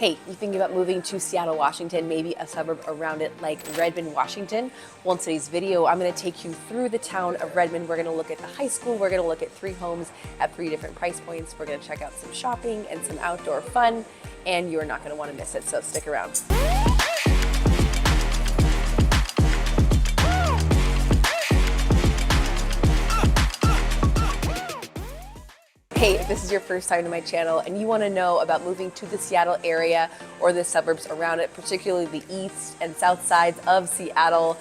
Hey, you thinking about moving to Seattle, Washington, maybe a suburb around it like Redmond, Washington? Well, in today's video, I'm going to take you through the town of Redmond. We're going to look at the high school. We're going to look at 3 homes at 3 different price points. We're going to check out some shopping and some outdoor fun, and you're not going to want to miss it, so stick around. Hey, if this is your first time to my channel and you want to know about moving to the Seattle area or the suburbs around it, particularly the east and south sides of Seattle,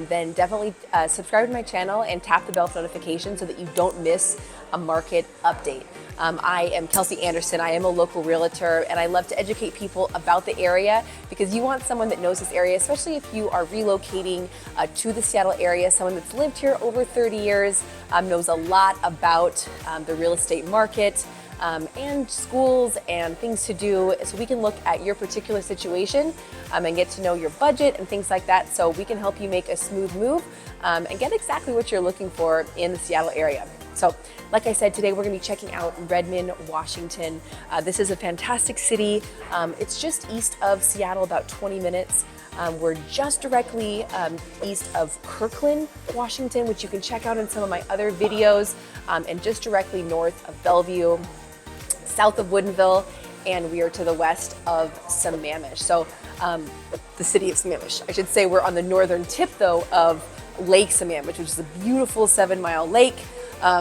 then definitely subscribe to my channel and tap the bell for notifications so that you don't miss a market update. I am Kelsey Anderson. I am a local realtor and I love to educate people about the area because you want someone that knows this area, especially if you are relocating to the Seattle area, someone that's lived here over 30 years, knows a lot about the real estate market and schools and things to do, so we can look at your particular situation and get to know your budget and things like that, so we can help you make a smooth move and get exactly what you're looking for in the Seattle area. So, like I said, today we're going to be checking out Redmond, Washington. This is a fantastic city. It's just east of Seattle, about 20 minutes. We're just directly east of Kirkland, Washington, which you can check out in some of my other videos, and just directly north of Bellevue, south of Woodinville, and we are to the west of Sammamish. So the city of Sammamish. I should say we're on the northern tip, though, of Lake Sammamish, which is a beautiful 7-mile lake,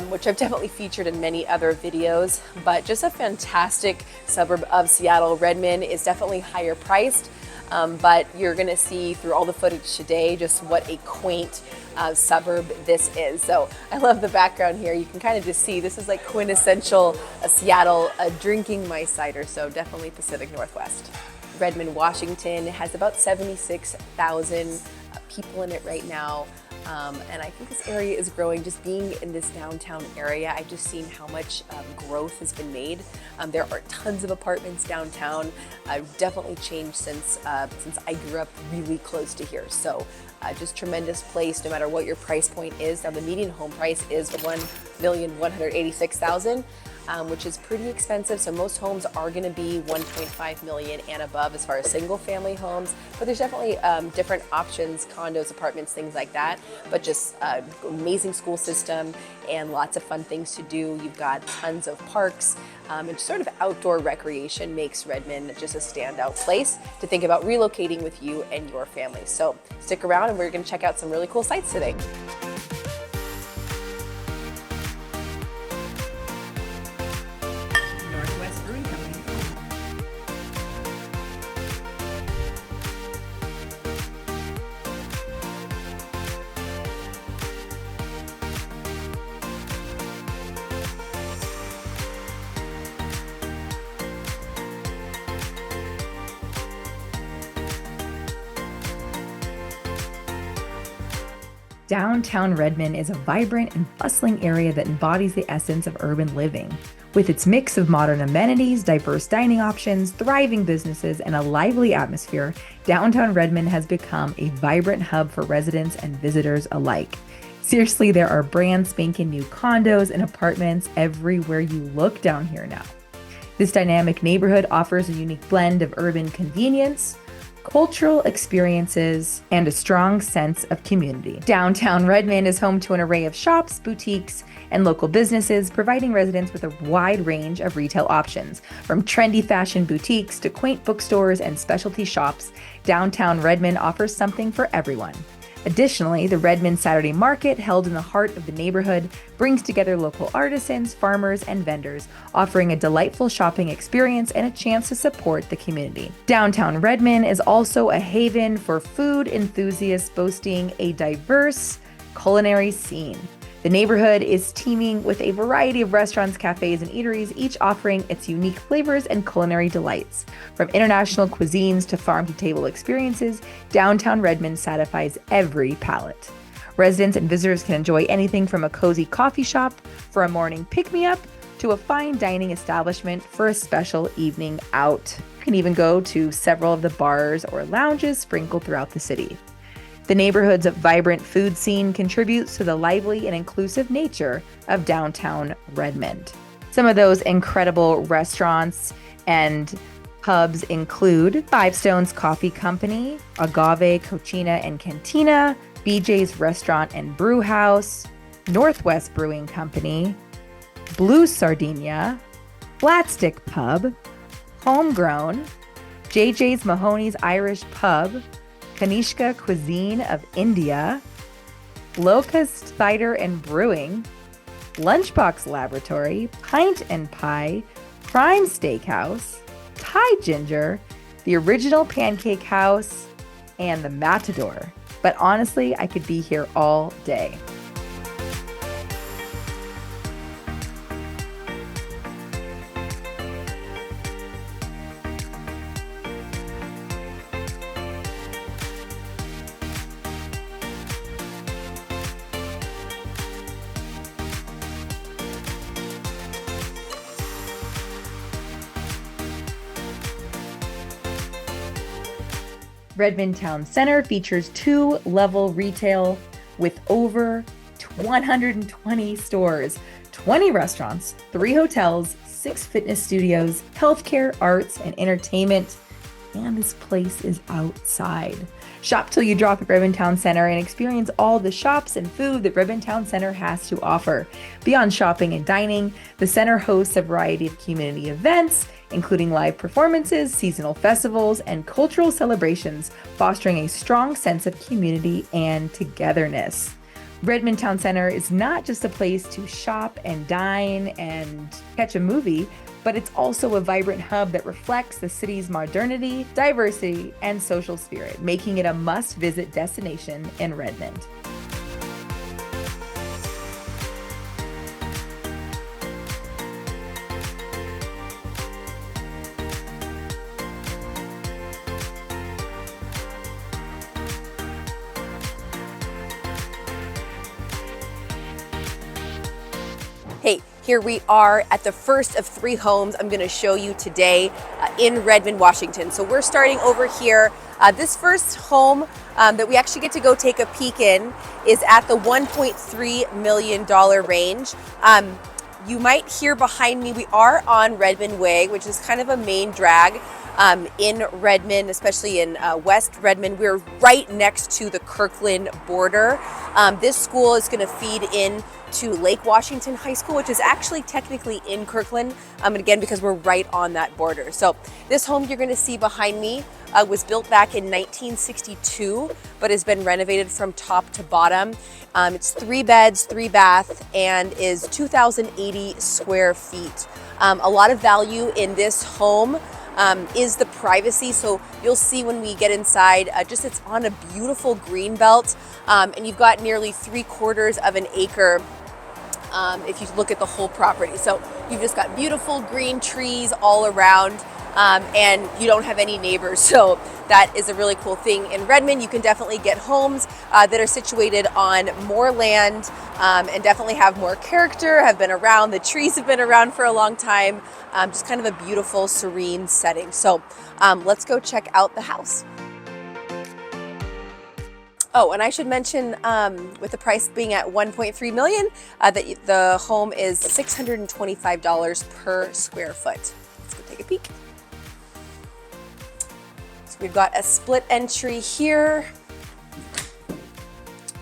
which I've definitely featured in many other videos, but just a fantastic suburb of Seattle. Redmond is definitely higher priced, but you're gonna see through all the footage today just what a quaint suburb this is. So I love the background here. You can kind of just see this is like quintessential Seattle drinking my cider, so definitely Pacific Northwest. Redmond, Washington has about 76,000 people in it right now. And I think this area is growing. Just being in this downtown area, I've just seen how much growth has been made. There are tons of apartments downtown. I've definitely changed since I grew up really close to here. So just tremendous place no matter what your price point is. Now the median home price is $1,186,000. Which is pretty expensive. So most homes are going to be 1.5 million and above as far as single family homes, but there's definitely different options, condos, apartments, things like that, but just amazing school system and lots of fun things to do. You've got tons of parks and sort of outdoor recreation makes Redmond just a standout place to think about relocating with you and your family. So stick around and we're going to check out some really cool sites today. Downtown Redmond is a vibrant and bustling area that embodies the essence of urban living. With its mix of modern amenities, diverse dining options, thriving businesses, and a lively atmosphere, downtown Redmond has become a vibrant hub for residents and visitors alike. Seriously, there are brand spanking new condos and apartments everywhere you look down here now. This dynamic neighborhood offers a unique blend of urban convenience, cultural experiences, and a strong sense of community. Downtown Redmond is home to an array of shops, boutiques, and local businesses, providing residents with a wide range of retail options. From trendy fashion boutiques to quaint bookstores and specialty shops, downtown Redmond offers something for everyone. Additionally, the Redmond Saturday Market, held in the heart of the neighborhood, brings together local artisans, farmers, and vendors, offering a delightful shopping experience and a chance to support the community. Downtown Redmond is also a haven for food enthusiasts, boasting a diverse culinary scene. The neighborhood is teeming with a variety of restaurants, cafes, and eateries, each offering its unique flavors and culinary delights. From international cuisines to farm-to-table experiences, downtown Redmond satisfies every palate. Residents and visitors can enjoy anything from a cozy coffee shop for a morning pick-me-up to a fine dining establishment for a special evening out. You can even go to several of the bars or lounges sprinkled throughout the city. The neighborhood's vibrant food scene contributes to the lively and inclusive nature of downtown Redmond. Some of those incredible restaurants and Pubs include Five Stones Coffee Company, Agave Cocina and Cantina, BJ's Restaurant and Brew House, Northwest Brewing Company, Blue Sardinia, Flatstick Pub, Homegrown, JJ's Mahoney's Irish Pub, Kanishka Cuisine of India, Locust Cider and Brewing, Lunchbox Laboratory, Pint and Pie, Prime Steakhouse, Thai Ginger, The Original Pancake House, and The Matador. But honestly, I could be here all day. Redmond Town Center features 2-level retail with over 120 stores, 20 restaurants, 3 hotels, 6 fitness studios, healthcare, arts, and entertainment. And this place is outside. Shop till you drop at Redmond Town Center and experience all the shops and food that Redmond Town Center has to offer. Beyond shopping and dining, the center hosts a variety of community events, including live performances, seasonal festivals, and cultural celebrations, fostering a strong sense of community and togetherness. Redmond Town Center is not just a place to shop and dine and catch a movie, but it's also a vibrant hub that reflects the city's modernity, diversity, and social spirit, making it a must-visit destination in Redmond. Hey, here we are at the first of 3 homes I'm going to show you today in Redmond, Washington. So we're starting over here. This first home that we actually get to go take a peek in is at the $1.3 million range. You might hear behind me, we are on Redmond WA, which is kind of a main drag in Redmond, especially in West Redmond. We're right next to the Kirkland border. This school is going to feed in to Lake Washington High School, which is actually technically in Kirkland, and again, because we're right on that border. So this home you're going to see behind me was built back in 1962, but has been renovated from top to bottom. It's 3 beds, 3 bath, and is 2,080 square feet. A lot of value in this home is the privacy. So you'll see when we get inside, it's on a beautiful green belt, and you've got nearly 3/4 of an acre if you look at the whole property. So you've just got beautiful green trees all around, and you don't have any neighbors. So that is a really cool thing. In Redmond, you can definitely get homes that are situated on more land and definitely have more character, have been around. The trees have been around for a long time. Just kind of a beautiful, serene setting. So let's go check out the house. Oh, and I should mention, with the price being at $1.3 million, that the home is $625 per square foot. Let's go take a peek. So we've got a split entry here.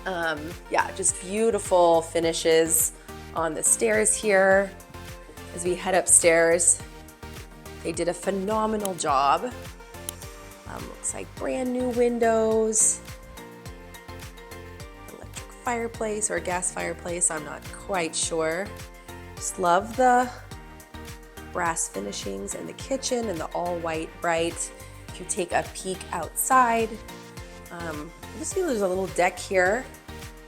Yeah, just beautiful finishes on the stairs here. As we head upstairs, they did a phenomenal job. Looks like brand new windows. Fireplace or a gas fireplace, I'm not quite sure. Just love the brass finishings in the kitchen and the all white bright. If you take a peek outside, you see there's a little deck here,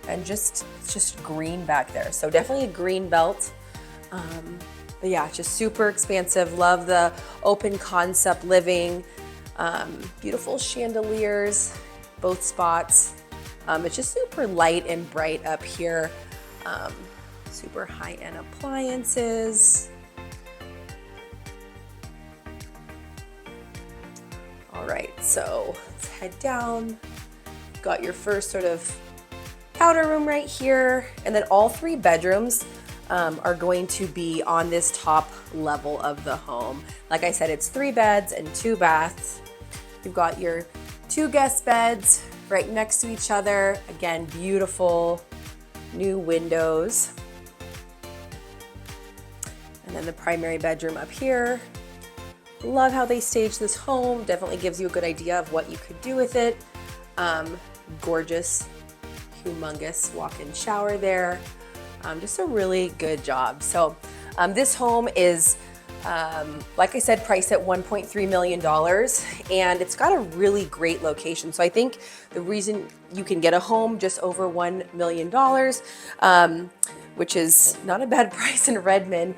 and it's just green back there. So definitely a green belt. But yeah, just super expansive. Love the open concept living. Beautiful chandeliers, both spots. It's just super light and bright up here. Super high-end appliances. All right, so let's head down. Got your first sort of powder room right here, and then all 3 bedrooms are going to be on this top level of the home. Like I said, it's 3 beds and 2 baths. You've got your 2 guest beds right next to each other. Again, beautiful new windows. And then the primary bedroom up here. Love how they staged this home. Definitely gives you a good idea of what you could do with it. Gorgeous, humongous walk-in shower there. Just a really good job. So this home is, like I said, priced at $1.3 million, and it's got a really great location. So I think the reason you can get a home just over $1 million, which is not a bad price in Redmond,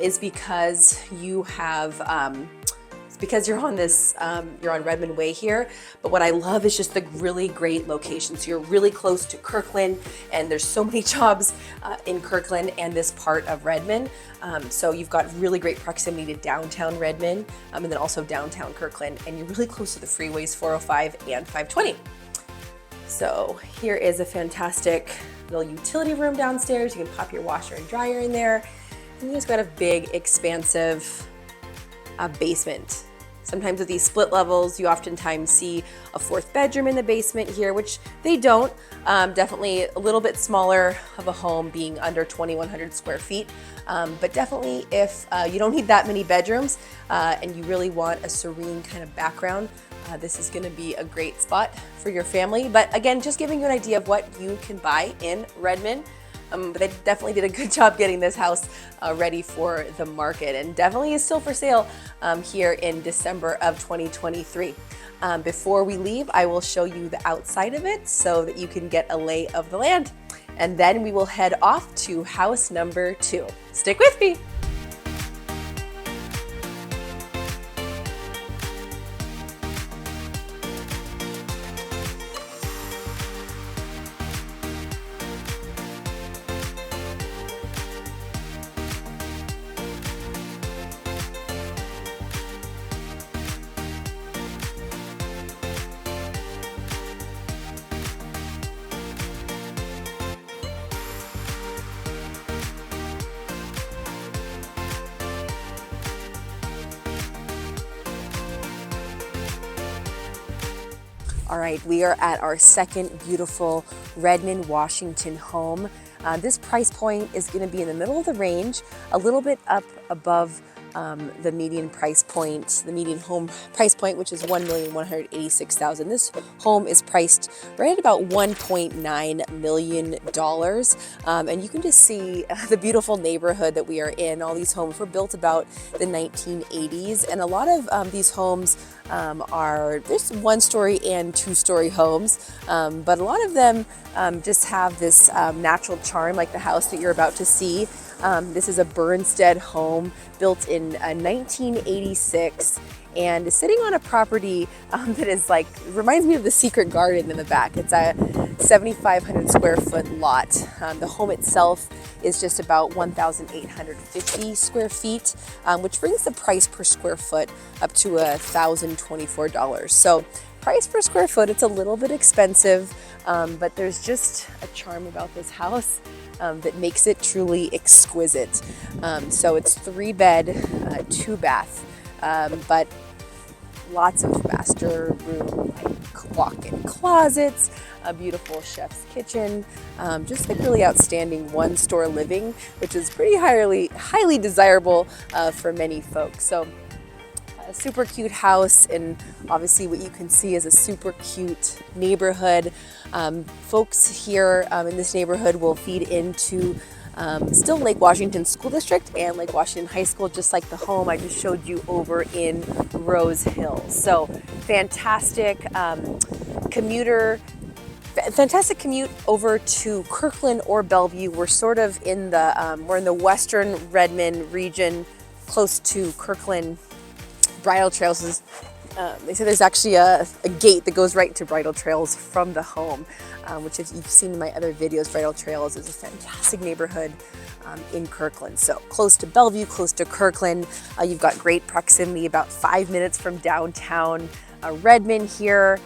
is because you have, because you're on this, you're on Redmond Way here. But what I love is just the really great location. So you're really close to Kirkland, and there's so many jobs in Kirkland and this part of Redmond. So you've got really great proximity to downtown Redmond, and then also downtown Kirkland, and you're really close to the freeways 405 and 520. So here is a fantastic little utility room downstairs. You can pop your washer and dryer in there. And you just got a big, expansive basement. Sometimes with these split levels, you oftentimes see a 4th bedroom in the basement here, which they don't. Definitely a little bit smaller of a home, being under 2,100 square feet. But definitely if you don't need that many bedrooms and you really want a serene kind of background, this is going to be a great spot for your family. But again, just giving you an idea of what you can buy in Redmond. But they definitely did a good job getting this house ready for the market, and definitely is still for sale here in December of 2023. Before we leave, I will show you the outside of it so that you can get a lay of the land. And then we will head off to house number 2. Stick with me. All right, we are at our second beautiful Redmond Washington home. This price point is going to be in the middle of the range, a little bit up above the median price point, the median home price point, which is $1,186,000. This home is priced right at about $1.9 million. And you can just see the beautiful neighborhood that we are in. All these homes were built about the 1980s, and a lot of these homes there's 1-story and 2-story homes, but a lot of them just have this natural charm, like the house that you're about to see. This is a Burnstead home built in 1986 and is sitting on a property that is reminds me of the Secret Garden in the back. It's a 7,500 square foot lot. The home itself is just about 1,850 square feet, which brings the price per square foot up to $1,024. So price per square foot, it's a little bit expensive, but there's just a charm about this house that makes it truly exquisite. So it's 3-bed, 2 bath, but lots of master room, walk-in closets, a beautiful chef's kitchen, just really outstanding 1-store living, which is pretty highly desirable for many folks. So a super cute house, and obviously what you can see is a super cute neighborhood. Folks here in this neighborhood will feed into still Lake Washington School District and Lake Washington High School, just like the home I just showed you over in Rose Hills. So fantastic fantastic commute over to Kirkland or Bellevue. We're sort of in the we're in the western Redmond region, close to Kirkland. Bridle Trails they say there's actually a gate that goes right to Bridle Trails from the home, which if you've seen in my other videos, Bridle Trails is a fantastic neighborhood in Kirkland. So close to Bellevue, close to Kirkland. You've got great proximity, about 5 minutes from downtown Redmond here.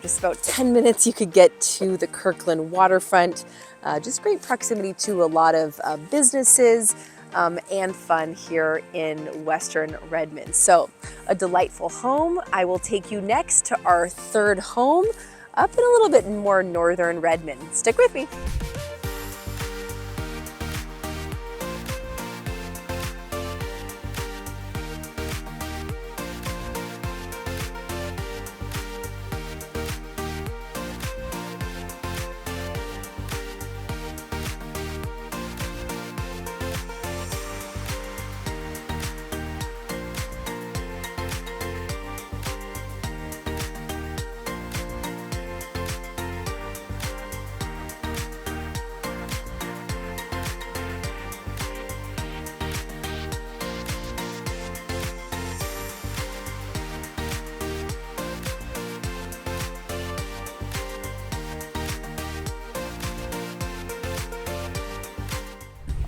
Just about 10 minutes you could get to the Kirkland waterfront. Just great proximity to a lot of businesses and fun here in Western Redmond. So a delightful home. I will take you next to our third home up in a little bit more northern Redmond. Stick with me.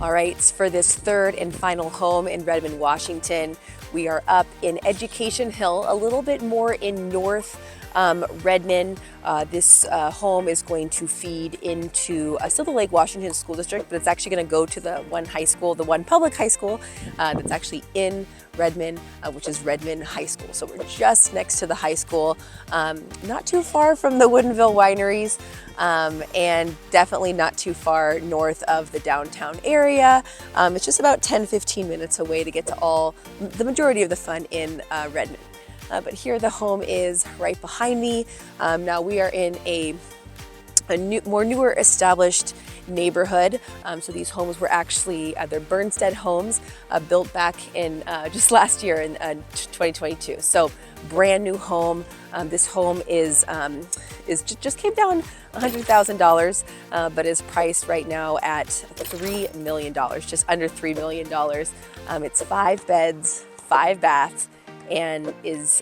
All right, for this third and final home in Redmond, Washington, we are up in Education Hill, a little bit more in North Redmond. This home is going to feed into still the Lake Washington School District, but it's actually going to go to the one high school, the one public high school that's actually in Redmond, which is Redmond High School. So we're just next to the high school, not too far from the Woodinville wineries, and definitely not too far north of the downtown area. It's just about 10-15 minutes away to get to the majority of the fun in Redmond. But here the home is right behind me. Now we are in a newer established neighborhood. So these homes were actually, they're Burnstead homes built back in just last year in 2022. So brand new home. This home is just came down $100,000, but is priced right now at $3 million, just under $3 million. It's 5 beds, 5 baths, and is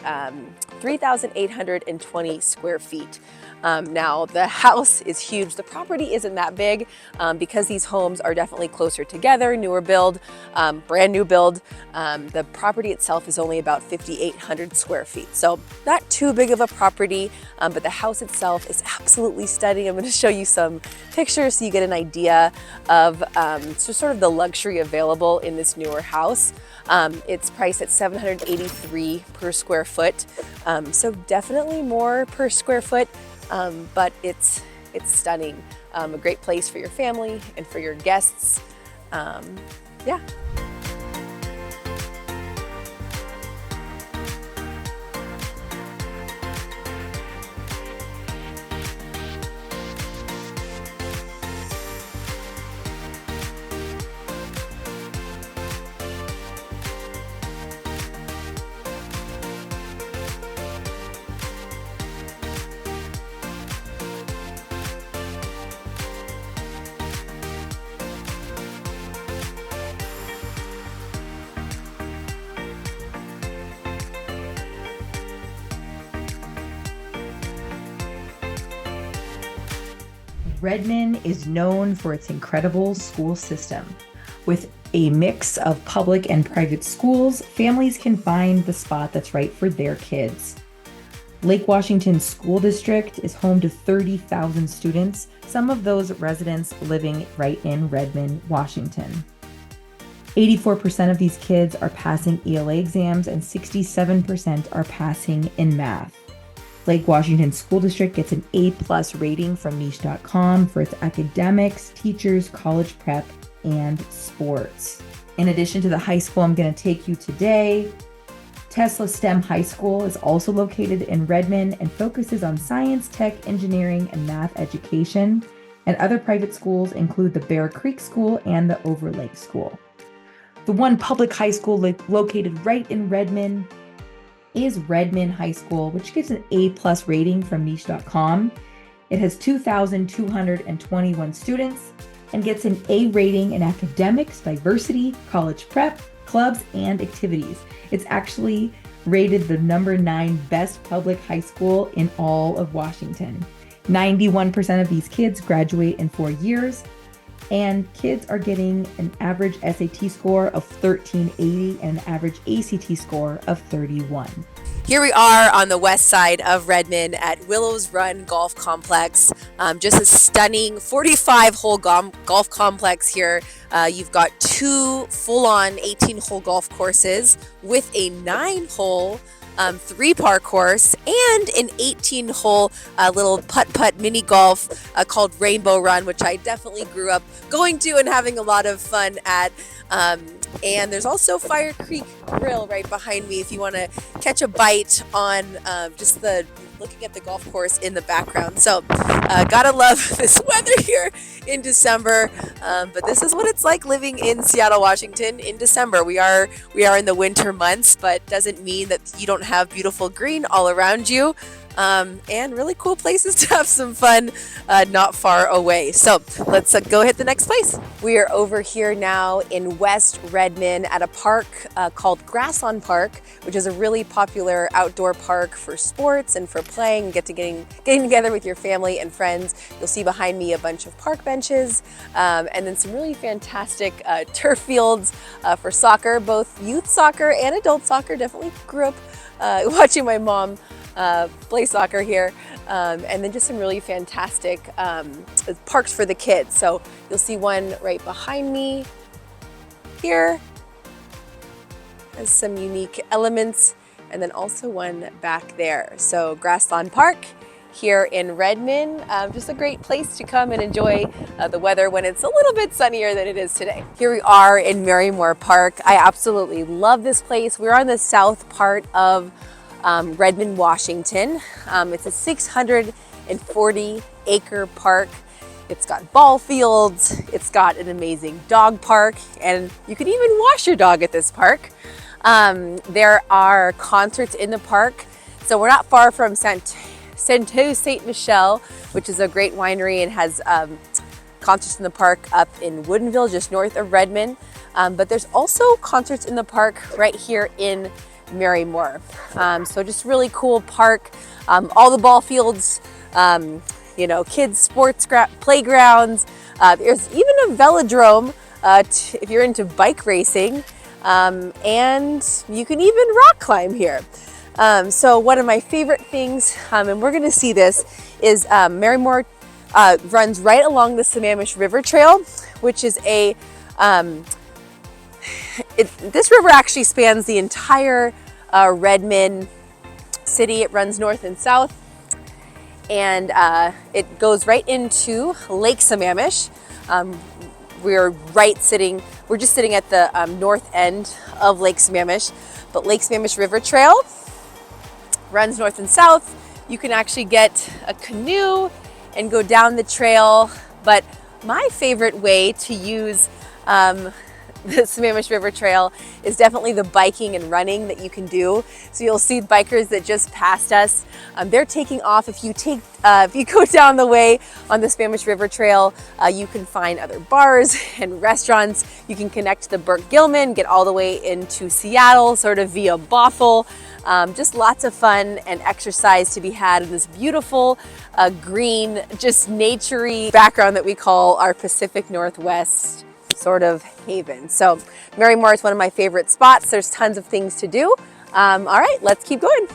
3,820 square feet. Now the house is huge. The property isn't that big because these homes are definitely closer together, newer build, brand new build. The property itself is only about 5,800 square feet. So not too big of a property, but the house itself is absolutely stunning. I'm going to show you some pictures so you get an idea of sort of the luxury available in this newer house. It's priced at $783 per square foot. So definitely more per square foot. But it's stunning. A great place for your family and for your guests. Yeah. Redmond is known for its incredible school system. With a mix of public and private schools, families can find the spot that's right for their kids. Lake Washington School District is home to 30,000 students, some of those residents living right in Redmond, Washington. 84% of these kids are passing ELA exams and 67% are passing in math. Lake Washington School District gets an A+ rating from niche.com for its academics, teachers, college prep, and sports. In addition to the high school I'm going to take you today, Tesla STEM High School is also located in Redmond and focuses on science, tech, engineering, and math education. And other private schools include the Bear Creek School and the Overlake School. The one public high school located right in Redmond is Redmond High School, which gets an A+ rating from niche.com. It has 2,221 students and gets an A rating in academics, diversity, college prep, clubs, and activities. It's actually rated the #9 best public high school in all of Washington. 91% of these kids graduate in 4 years, and kids are getting an average SAT score of 1380 and an average ACT score of 31. Here we are on the west side of Redmond at Willows Run Golf Complex. Just a stunning 45-hole golf complex here. You've got two full-on 18-hole golf courses with a 9-hole 3-par course and an 18-hole little putt-putt mini golf called Rainbow Run, which I definitely grew up going to and having a lot of fun at. And there's also Fire Creek Grill right behind me if you want to catch a bite on just looking at the golf course in the background. So gotta love this weather here in December, but this is what it's like living in Seattle, Washington in December. We are in the winter months, but doesn't mean that you don't have beautiful green all around you. And really cool places to have some fun not far away. So let's go hit the next place. We are over here now in West Redmond at a park called Grasslawn Park, which is a really popular outdoor park for sports and for playing, getting together with your family and friends. You'll see behind me a bunch of park benches and then some really fantastic turf fields for soccer, both youth soccer and adult soccer. Definitely grew up watching my mom play soccer here, and then just some really fantastic parks for the kids. So you'll see one right behind me here, has some unique elements, and then also one back there. So Grasslawn Park here in Redmond, just a great place to come and enjoy the weather when it's a little bit sunnier than it is today. Here we are in Marymoor Park. I absolutely love this place. We're on the south part of Redmond, Washington. It's a 640-acre park. It's got ball fields, it's got an amazing dog park, and you can even wash your dog at this park. There are concerts in the park. So we're not far from Saint Michel, which is a great winery and has concerts in the park up in Woodinville, just north of Redmond. But there's also concerts in the park right here in Marymoor. So just really cool park. All the ball fields, kids sports playgrounds. There's even a velodrome if you're into bike racing, and you can even rock climb here. So one of my favorite things, and we're going to see this, is Marymoor runs right along the Sammamish River Trail, which is this river actually spans the entire Redmond city. It runs north and south, and it goes right into Lake Sammamish. We're just sitting at the north end of Lake Sammamish, but Lake Sammamish River Trail runs north and south. You can actually get a canoe and go down the trail, but my favorite way to use the Sammamish River Trail is definitely the biking and running that you can do. So you'll see bikers that just passed us. They're taking off. If you go down the way on the Sammamish River Trail, you can find other bars and restaurants. You can connect to the Burke-Gilman, get all the way into Seattle, sort of via Bothell. Just lots of fun and exercise to be had in this beautiful green, just naturey background that we call our Pacific Northwest sort of haven. So Marymoor is one of my favorite spots. There's tons of things to do. All right, let's keep going.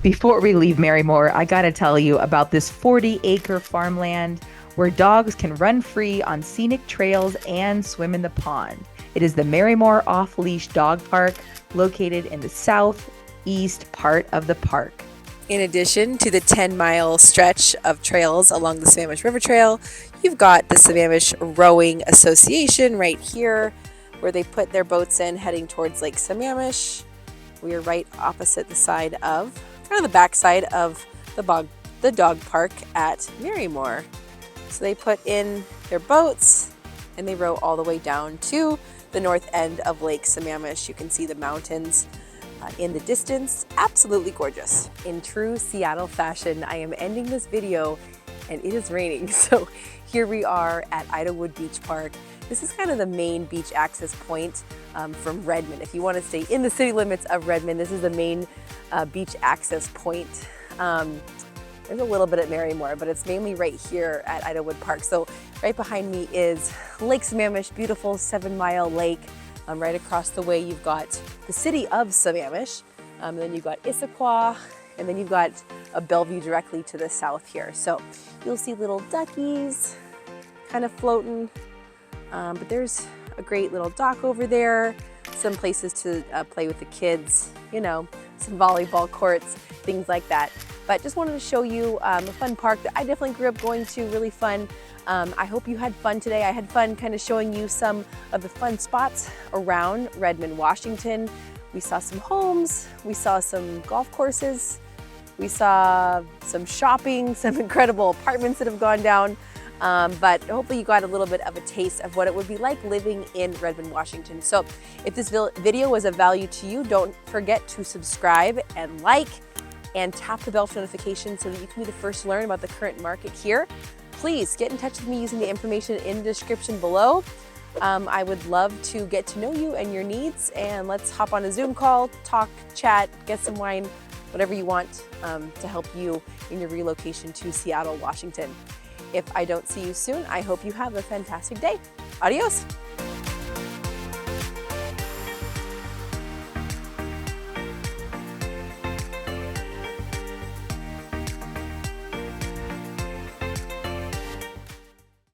Before we leave Marymoor, I gotta tell you about this 40-acre farmland where dogs can run free on scenic trails and swim in the pond. It is the Marymoor Off-Leash Dog Park, located in the southeast part of the park. In addition to the 10-mile stretch of trails along the Sammamish River Trail, you've got the Sammamish Rowing Association right here, where they put their boats in heading towards Lake Sammamish. We are right opposite the side of, kind of the back side of the dog park at Marymoor. So they put in their boats and they row all the way down to the north end of Lake Sammamish. You can see the mountains in the distance. Absolutely gorgeous. In true Seattle fashion, I am ending this video and it is raining. So here we are at Idylwood Beach Park. This is kind of the main beach access point from Redmond. If you want to stay in the city limits of Redmond, this is the main beach access point. There's a little bit at Marymoor, but it's mainly right here at Idylwood Park. So right behind me is Lake Sammamish, beautiful 7-mile lake. Right across the way, you've got the city of Sammamish. Then you've got Issaquah, and then you've got a Bellevue directly to the south here. So you'll see little duckies kind of floating, but there's a great little dock over there, some places to play with the kids, you know, some volleyball courts, things like that. But just wanted to show you a fun park that I definitely grew up going to, really fun. I hope you had fun today. I had fun kind of showing you some of the fun spots around Redmond, Washington. We saw some homes, we saw some golf courses, we saw some shopping, some incredible apartments that have gone down. But hopefully you got a little bit of a taste of what it would be like living in Redmond, Washington. So if this video was of value to you, don't forget to subscribe and like and tap the bell for notifications so that you can be the first to learn about the current market here. Please get in touch with me using the information in the description below. I would love to get to know you and your needs, and let's hop on a Zoom call, talk, chat, get some wine, whatever you want to help you in your relocation to Seattle, Washington. If I don't see you soon, I hope you have a fantastic day. Adios.